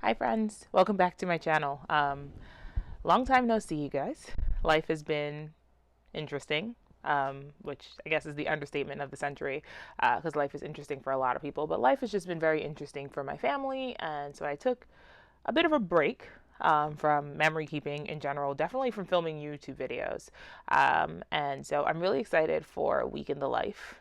Hi friends, welcome back to my channel. Long time no see, you guys. Life has been interesting, which I guess is the understatement of the century, because life is interesting for a lot of people, but life has just been very interesting for my family, and so I took a bit of a break from memory keeping in general, definitely from filming YouTube videos. And so I'm really excited for a week in the life,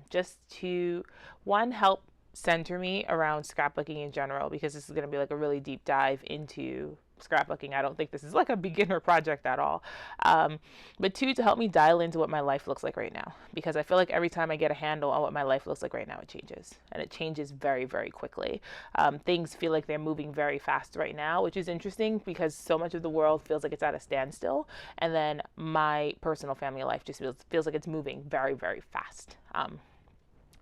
just to, one, help center me around scrapbooking in general, because this is going to be like a really deep dive into scrapbooking. I don't think this is like a beginner project at all. But two, to help me dial into what my life looks like right now, because I feel like every time I get a handle on what my life looks like right now, it changes, and it changes very, very quickly. Things feel like they're moving very fast right now, which is interesting because so much of the world feels like it's at a standstill, and then my personal family life just feels like it's moving very, very fast.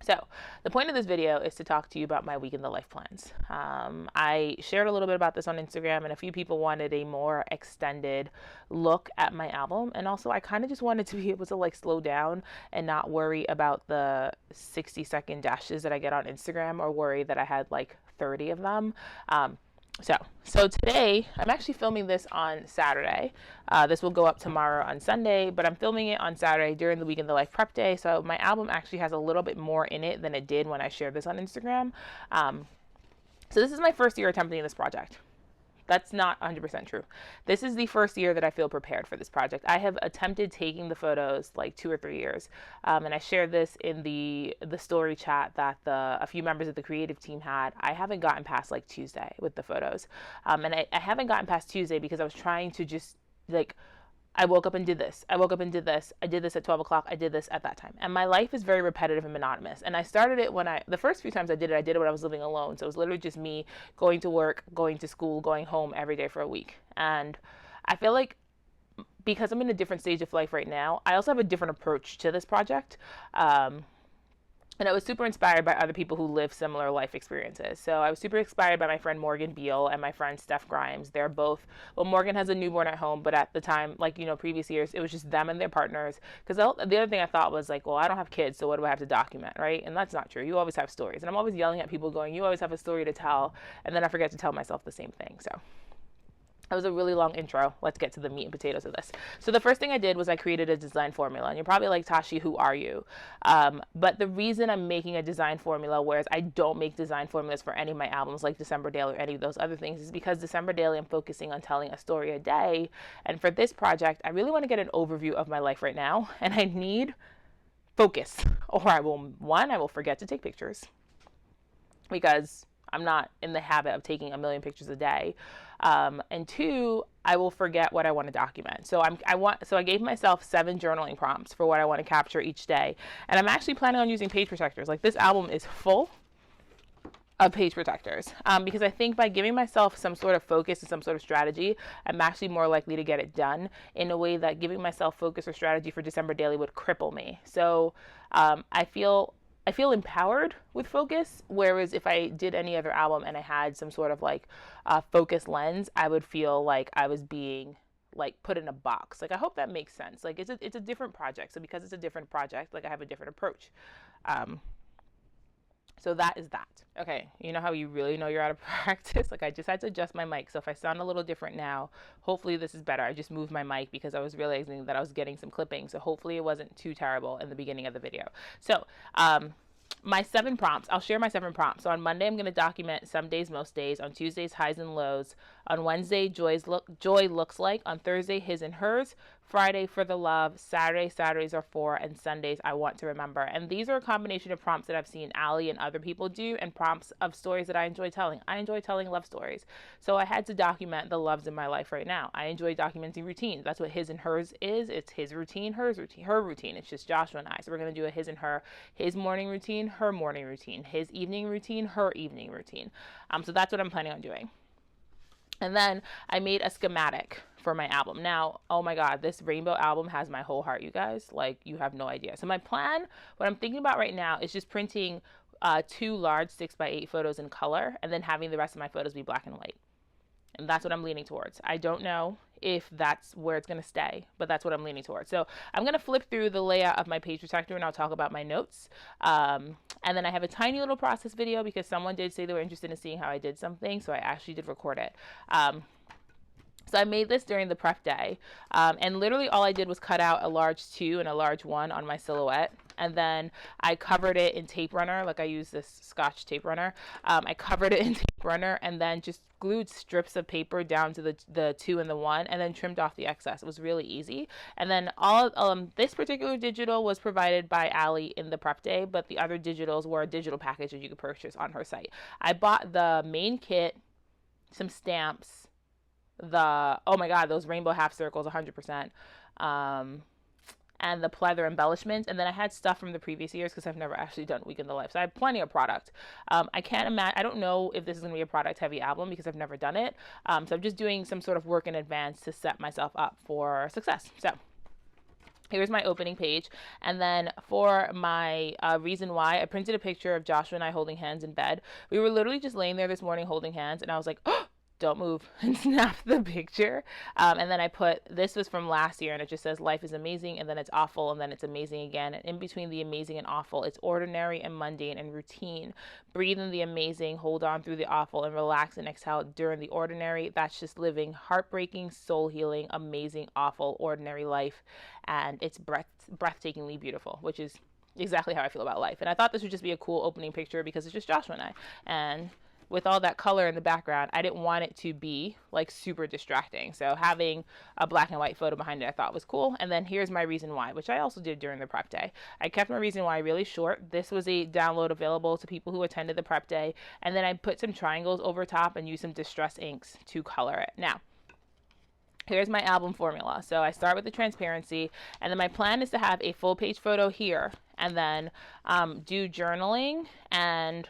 So the point of this video is to talk to you about my week in the life plans. I shared a little bit about this on Instagram, and a few people wanted a more extended look at my album. And also I kind of just wanted to be able to like slow down and not worry about the 60-second dashes that I get on Instagram, or worry that I had like 30 of them. So today I'm actually filming this on Saturday. This will go up tomorrow on Sunday, but I'm filming it on Saturday during the Week in the Life prep day. So my album actually has a little bit more in it than it did when I shared this on Instagram. So this is my first year attempting this project. That's not 100% true. This is the first year that I feel prepared for this project. I have attempted taking the photos like 2 or 3 years, and I shared this in the story chat that a few members of the creative team had. I haven't gotten past like Tuesday with the photos, and I haven't gotten past Tuesday because I was trying to just like, I woke up and did this. I woke up and did this. I did this at 12 o'clock. I did this at that time. And my life is very repetitive and monotonous. And I started it when the first few times I did it when I was living alone. So it was literally just me going to work, going to school, going home every day for a week. And I feel like because I'm in a different stage of life right now, I also have a different approach to this project. And I was super inspired by other people who live similar life experiences. So I was super inspired by my friend Morgan Beal and my friend Steph Grimes. They're both, well, Morgan has a newborn at home, but at the time, like, you know, previous years, it was just them and their partners. Because the other thing I thought was like, well, I don't have kids, so what do I have to document, right? And that's not true. You always have stories. And I'm always yelling at people going, you always have a story to tell. And then I forget to tell myself the same thing. So that was a really long intro. Let's get to the meat and potatoes of this. So the first thing I did was I created a design formula. And you're probably like, Tashi, who are you? But the reason I'm making a design formula, whereas I don't make design formulas for any of my albums like December Daily or any of those other things, is because December Daily I'm focusing on telling a story a day. And for this project, I really want to get an overview of my life right now. And I need focus, or I will forget to take pictures, because I'm not in the habit of taking a million pictures a day. And two, I will forget what I want to document. So I gave myself 7 journaling prompts for what I want to capture each day. And I'm actually planning on using page protectors. Like, this album is full of page protectors, because I think by giving myself some sort of focus and some sort of strategy, I'm actually more likely to get it done in a way that giving myself focus or strategy for December Daily would cripple me. So I feel empowered with focus, whereas if I did any other album and I had some sort of like focus lens, I would feel like I was being like put in a box. Like, I hope that makes sense. Like, it's a different project. So because it's a different project, like, I have a different approach. So that is that. Okay, you know how you really know you're out of practice? Like, I just had to adjust my mic. So if I sound a little different now, hopefully this is better. I just moved my mic because I was realizing that I was getting some clipping. So hopefully it wasn't too terrible in the beginning of the video. So my 7 prompts, I'll share my 7 prompts. So on Monday, I'm going to document some days, most days. On Tuesdays, highs and lows. On Wednesday, joy looks like. On Thursday, his and hers. Friday, for the love. Saturdays are for. And Sundays, I want to remember. And these are a combination of prompts that I've seen Allie and other people do, and prompts of stories that I enjoy telling. I enjoy telling love stories. So I had to document the loves in my life right now. I enjoy documenting routines. That's what his and hers is. It's his routine, hers routine, her routine. It's just Joshua and I. So we're going to do a his and her, his morning routine, her morning routine, his evening routine, her evening routine. So that's what I'm planning on doing. And then I made a schematic for my album. Now, oh my God, this rainbow album has my whole heart, you guys. Like, you have no idea. So my plan, what I'm thinking about right now, is just printing 2 large 6x8 photos in color, and then having the rest of my photos be black and white. And that's what I'm leaning towards. I don't know if that's where it's going to stay, but that's what I'm leaning towards. So I'm going to flip through the layout of my page protector and I'll talk about my notes. And then I have a tiny little process video because someone did say they were interested in seeing how I did something. So I actually did record it. So I made this during the prep day, and literally all I did was cut out a large 2 and a large 1 on my silhouette, and then I covered it in tape runner, like I use this Scotch tape runner. I covered it in tape runner and then just glued strips of paper down to the 2 and the 1, and then trimmed off the excess. It was really easy. And then all this particular digital was provided by Allie in the prep day, but the other digitals were a digital package that you could purchase on her site. I bought the main kit, some stamps, oh my god, those rainbow half circles, 100%, and the pleather embellishments, and then I had stuff from the previous years because I've never actually done Week in the Life, so I have plenty of product. I can't imagine, I don't know if this is going to be a product heavy album because I've never done it, so I'm just doing some sort of work in advance to set myself up for success. So here's my opening page, and then for my reason why, I printed a picture of Joshua and I holding hands in bed. We were literally just laying there this morning holding hands, and I was like, oh, don't move, and snap the picture. And then I put, this was from last year, and it just says life is amazing, and then it's awful, and then it's amazing again. And in between the amazing and awful, it's ordinary and mundane and routine. Breathe in the amazing, hold on through the awful, and relax and exhale during the ordinary. That's just living heartbreaking, soul healing, amazing, awful, ordinary life. And it's breathtakingly beautiful, which is exactly how I feel about life. And I thought this would just be a cool opening picture because it's just Joshua and I. And with all that color in the background, I didn't want it to be like super distracting. So having a black and white photo behind it I thought was cool. And then here's my reason why, which I also did during the prep day. I kept my reason why really short. This was a download available to people who attended the prep day. And then I put some triangles over top and used some distress inks to color it. Now, here's my album formula. So I start with the transparency, and then my plan is to have a full page photo here, and then do journaling and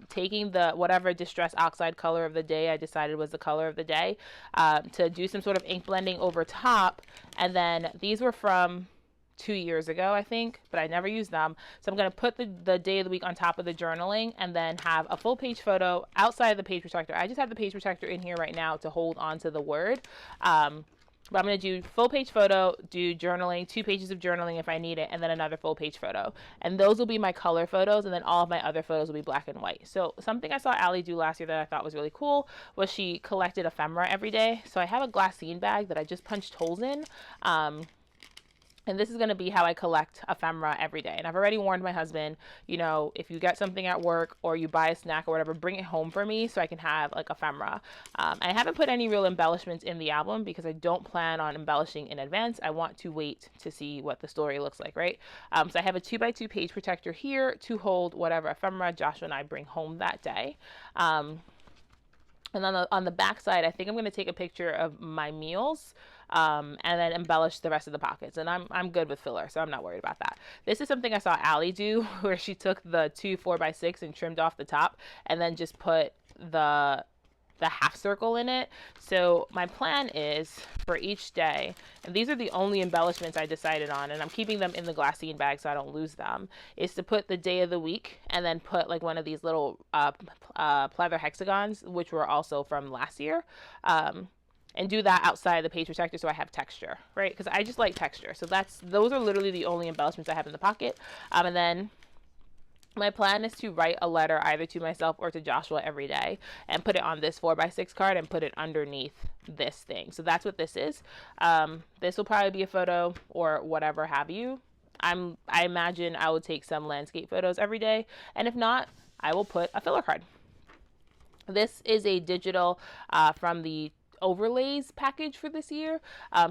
taking the whatever distress oxide color of the day I decided was the color of the day, to do some sort of ink blending over top. And then these were from 2 years ago, I think, but I never used them. So I'm going to put the day of the week on top of the journaling, and then have a full page photo outside of the page protector. I just have the page protector in here right now to hold on to the word. But I'm going to do full page photo, do journaling, 2 pages of journaling if I need it, and then another full page photo. And those will be my color photos, and then all of my other photos will be black and white. So something I saw Allie do last year that I thought was really cool was she collected ephemera every day. So I have a glassine bag that I just punched holes in. And this is going to be how I collect ephemera every day. And I've already warned my husband, you know, if you get something at work or you buy a snack or whatever, bring it home for me so I can have like ephemera. I haven't put any real embellishments in the album because I don't plan on embellishing in advance. I want to wait to see what the story looks like, right? So I have a 2x2 page protector here to hold whatever ephemera Joshua and I bring home that day. And on the back side, I think I'm going to take a picture of my meals, and then embellish the rest of the pockets. And I'm good with filler, so I'm not worried about that. This is something I saw Allie do, where she took the 2 4x6 and trimmed off the top, and then just put the half circle in it. So my plan is for each day, and these are the only embellishments I decided on, and I'm keeping them in the glassine bag so I don't lose them, is to put the day of the week and then put like one of these little pleather hexagons, which were also from last year, and do that outside of the page protector so I have texture, right? Because I just like texture. So those are literally the only embellishments I have in the pocket. And then my plan is to write a letter either to myself or to Joshua every day and put it on this 4x6 card and put it underneath this thing. So that's what this is. This will probably be a photo or whatever have you. I imagine I will take some landscape photos every day. And if not, I will put a filler card. This is a digital from the overlays package for this year.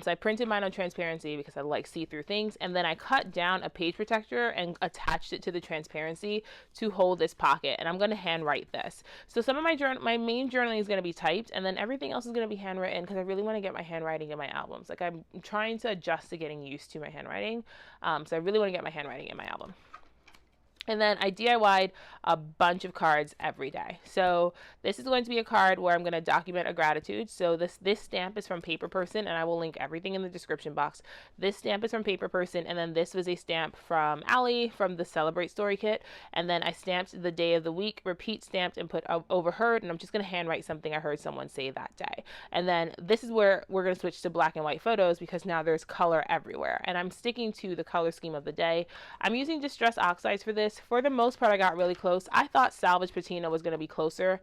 So I printed mine on transparency because I like see-through things, and then I cut down a page protector and attached it to the transparency to hold this pocket, and I'm going to handwrite this. So some of my main journaling is going to be typed, and then everything else is going to be handwritten because I really want to get my handwriting in my albums. Like, I'm trying to adjust to getting used to my handwriting, so I really want to get my handwriting in my album. And then I DIY'd a bunch of cards every day. So this is going to be a card where I'm going to document a gratitude. So this stamp is from Paper Person, and I will link everything in the description box. This stamp is from Paper Person, and then this was a stamp from Allie from the Celebrate Story Kit. And then I stamped the day of the week, repeat stamped, and put overheard. And I'm just going to handwrite something I heard someone say that day. And then this is where we're going to switch to black and white photos because now there's color everywhere. And I'm sticking to the color scheme of the day. I'm using Distress Oxides for this. For the most part, I got really close. I thought Salvaged Patina was going to be closer.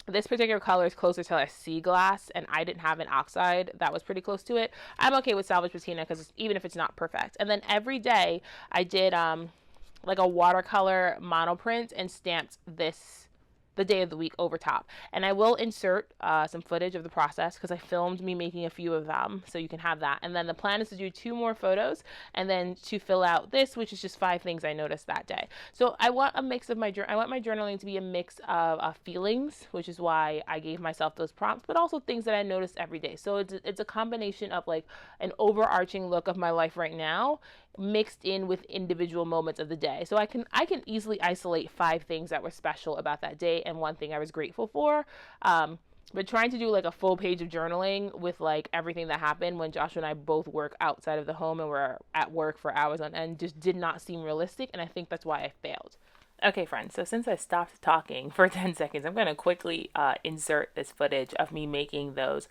This particular color is closer to a sea glass, and I didn't have an oxide that was pretty close to it. I'm okay with Salvaged Patina because even if it's not perfect. And then every day I did like a watercolor monoprint and stamped this the day of the week over top. And I will insert some footage of the process because I filmed me making a few of them, so you can have that. And then the plan is to do 2 more photos and then to fill out this, which is just 5 things I noticed that day. So I want a mix of my journaling to be a mix of feelings, which is why I gave myself those prompts, but also things that I noticed every day. So it's a combination of like an overarching look of my life right now mixed in with individual moments of the day. So I can easily isolate 5 things that were special about that day and 1 thing I was grateful for. But trying to do like a full page of journaling with like everything that happened when Joshua and I both work outside of the home and we're at work for hours on end just did not seem realistic, and I think that's why I failed. Okay, friends, so since I stopped talking for 10 seconds, I'm going to quickly insert this footage of me making those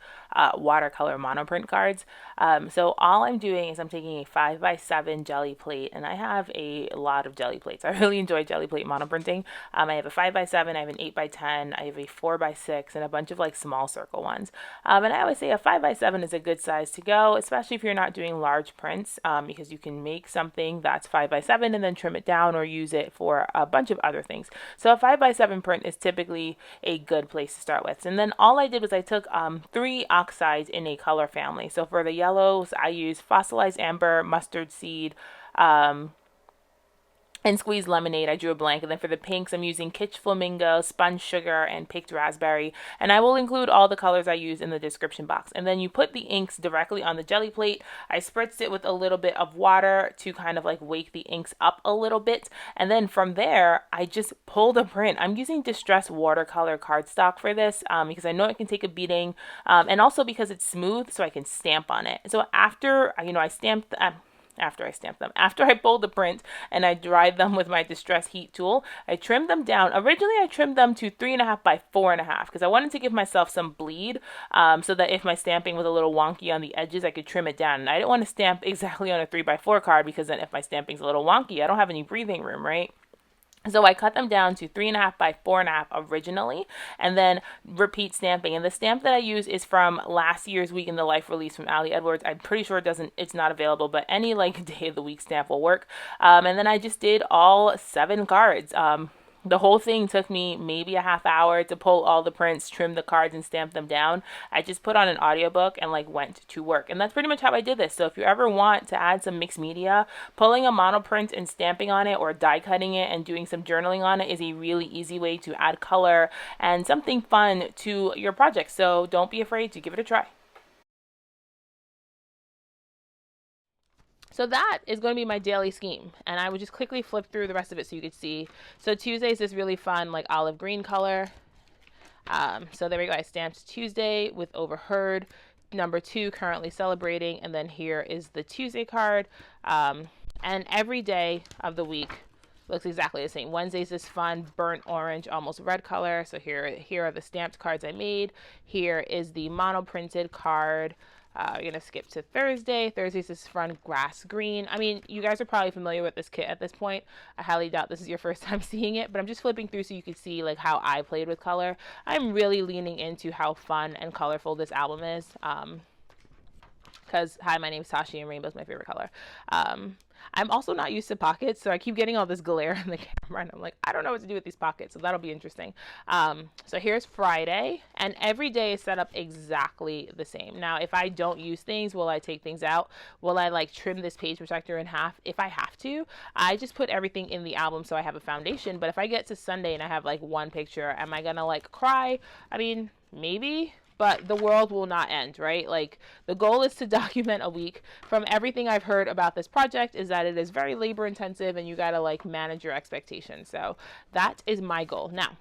watercolor monoprint cards. So all I'm doing is I'm taking a 5x7 jelly plate, and I have a lot of jelly plates. I really enjoy jelly plate monoprinting. I have a 5x7, I have an 8x10, I have a 4x6, and a bunch of like small circle ones. And I always say a 5x7 is a good size to go, especially if you're not doing large prints, because you can make something that's 5x7 and then trim it down or use it for a bunch of other things. So a 5x7 print is typically a good place to start with. And then all I did was I took 3 oxides in a color family. So for the yellows, I used fossilized amber, mustard seed, and squeezed lemonade. I drew a blank. And then for the pinks, I'm using KITSCH flamingo, sponge sugar, and picked raspberry. And I will include all the colors I use in the description box. And then you put the inks directly on the jelly plate. I spritzed it with a little bit of water to kind of like wake the inks up a little bit. And then from there, I just pulled a print. I'm using Distress watercolor cardstock for this because I know it can take a beating, and also because it's smooth, so I can stamp on it. So after after I pulled the print and I dried them with my Distress heat tool, I trimmed them down. Originally, I trimmed them to 3.5 by 4.5 because I wanted to give myself some bleed, so that if my stamping was a little wonky on the edges, I could trim it down. And I didn't want to stamp exactly on a 3x4 card because then if my stamping's a little wonky, I don't have any breathing room, right? So I cut them down to 3.5 by 4.5 originally, and then repeat stamping. And the stamp that I use is from last year's Week in the Life release from Ali Edwards. I'm pretty sure it's not available, but any like day of the week stamp will work. And then I just did all 7 cards. The whole thing took me maybe a half hour to pull all the prints, trim the cards, and stamp them down. I just put on an audiobook and like went to work. And that's pretty much how I did this. So if you ever want to add some mixed media, pulling a monoprint and stamping on it or die cutting it and doing some journaling on it is a really easy way to add color and something fun to your project. So don't be afraid to give it a try. So that is going to be my daily scheme, and I would just quickly flip through the rest of it so you could see. So Tuesday is this really fun like olive green color. So there we go. I stamped Tuesday with overheard. Number 2 currently celebrating, and then here is the Tuesday card. And every day of the week looks exactly the same. Wednesday's this fun burnt orange, almost red color. So here are the stamped cards I made. Here is the monoprinted card. We're going to skip to Thursday. Thursday's this fun grass green. I mean, you guys are probably familiar with this kit at this point. I highly doubt this is your first time seeing it, but I'm just flipping through so you can see like how I played with color. I'm really leaning into how fun and colorful this album is. Because, hi, my name is Tashi, and rainbow is my favorite color. I'm also not used to pockets, so I keep getting all this glare in the camera, and I'm like, I don't know what to do with these pockets, so that'll be interesting. So here's Friday, and every day is set up exactly the same. Now, if I don't use things, will I take things out? Will I, like, trim this page protector in half? If I have to, I just put everything in the album so I have a foundation, but if I get to Sunday and I have, like, one picture, am I gonna, like, cry? I mean, maybe, but the world will not end, right? Like, the goal is to document a week. From everything I've heard about this project is that it is very labor intensive and you gotta like manage your expectations. So that is my goal. Now,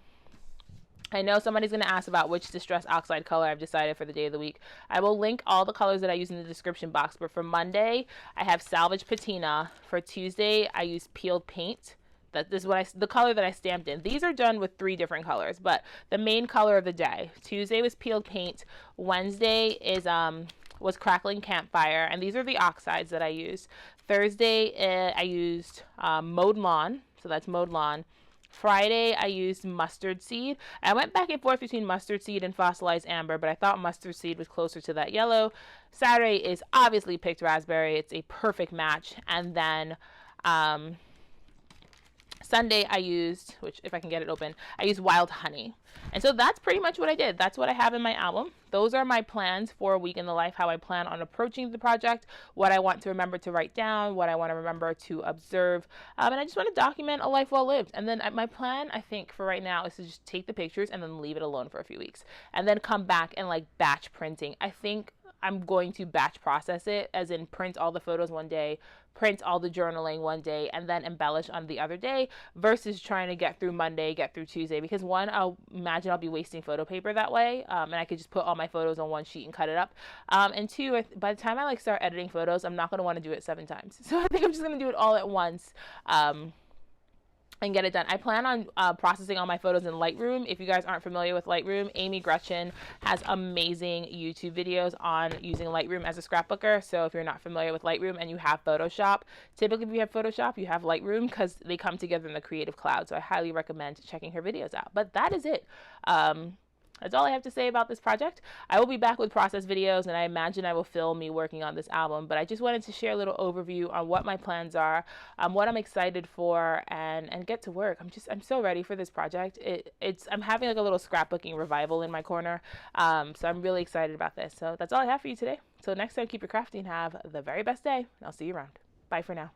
I know somebody's going to ask about which Distress Oxide color I've decided for the day of the week. I will link all the colors that I use in the description box, but for Monday, I have Salvaged Patina. For Tuesday, I use Peeled Paint. This is what the color that I stamped in. These are done with 3 different colors, but the main color of the day. Tuesday was Peeled Paint. Wednesday was Crackling Campfire, and these are the oxides that I used. Thursday, I used Mowed Lawn, so that's Mowed Lawn. Friday, I used mustard seed. I went back and forth between mustard seed and fossilized amber, but I thought mustard seed was closer to that yellow. Saturday is obviously picked raspberry. It's a perfect match. And then Sunday I used, which if I can get it open, I used wild honey. And so that's pretty much what I did. That's what I have in my album. Those are my plans for a week in the life, how I plan on approaching the project, what I want to remember to write down, what I want to remember to observe. And I just want to document a life well lived. And then my plan, I think, for right now is to just take the pictures and then leave it alone for a few weeks. And then come back and like batch printing. I think I'm going to batch process it, as in print all the photos one day, print all the journaling one day, and then embellish on the other day, versus trying to get through Monday, get through Tuesday. Because one, I'll imagine I'll be wasting photo paper that way, and I could just put all my photos on one sheet and cut it up. And two, by the time I like start editing photos, I'm not going to want to do it 7 times. So I think I'm just going to do it all at once. And get it done. I plan on processing all my photos in Lightroom. If you guys aren't familiar with Lightroom, Amy Gretchen has amazing YouTube videos on using Lightroom as a scrapbooker. So if you're not familiar with Lightroom and you have Photoshop, typically if you have Photoshop, you have Lightroom, because they come together in the Creative Cloud. So I highly recommend checking her videos out. But that is it. That's all I have to say about this project. I will be back with process videos, and I imagine I will film me working on this album, but I just wanted to share a little overview on what my plans are, what I'm excited for, and get to work. I'm so ready for this project. I'm having like a little scrapbooking revival in my corner, so I'm really excited about this. So that's all I have for you today. Till next time, keep your crafting. Have the very best day, and I'll see you around. Bye for now.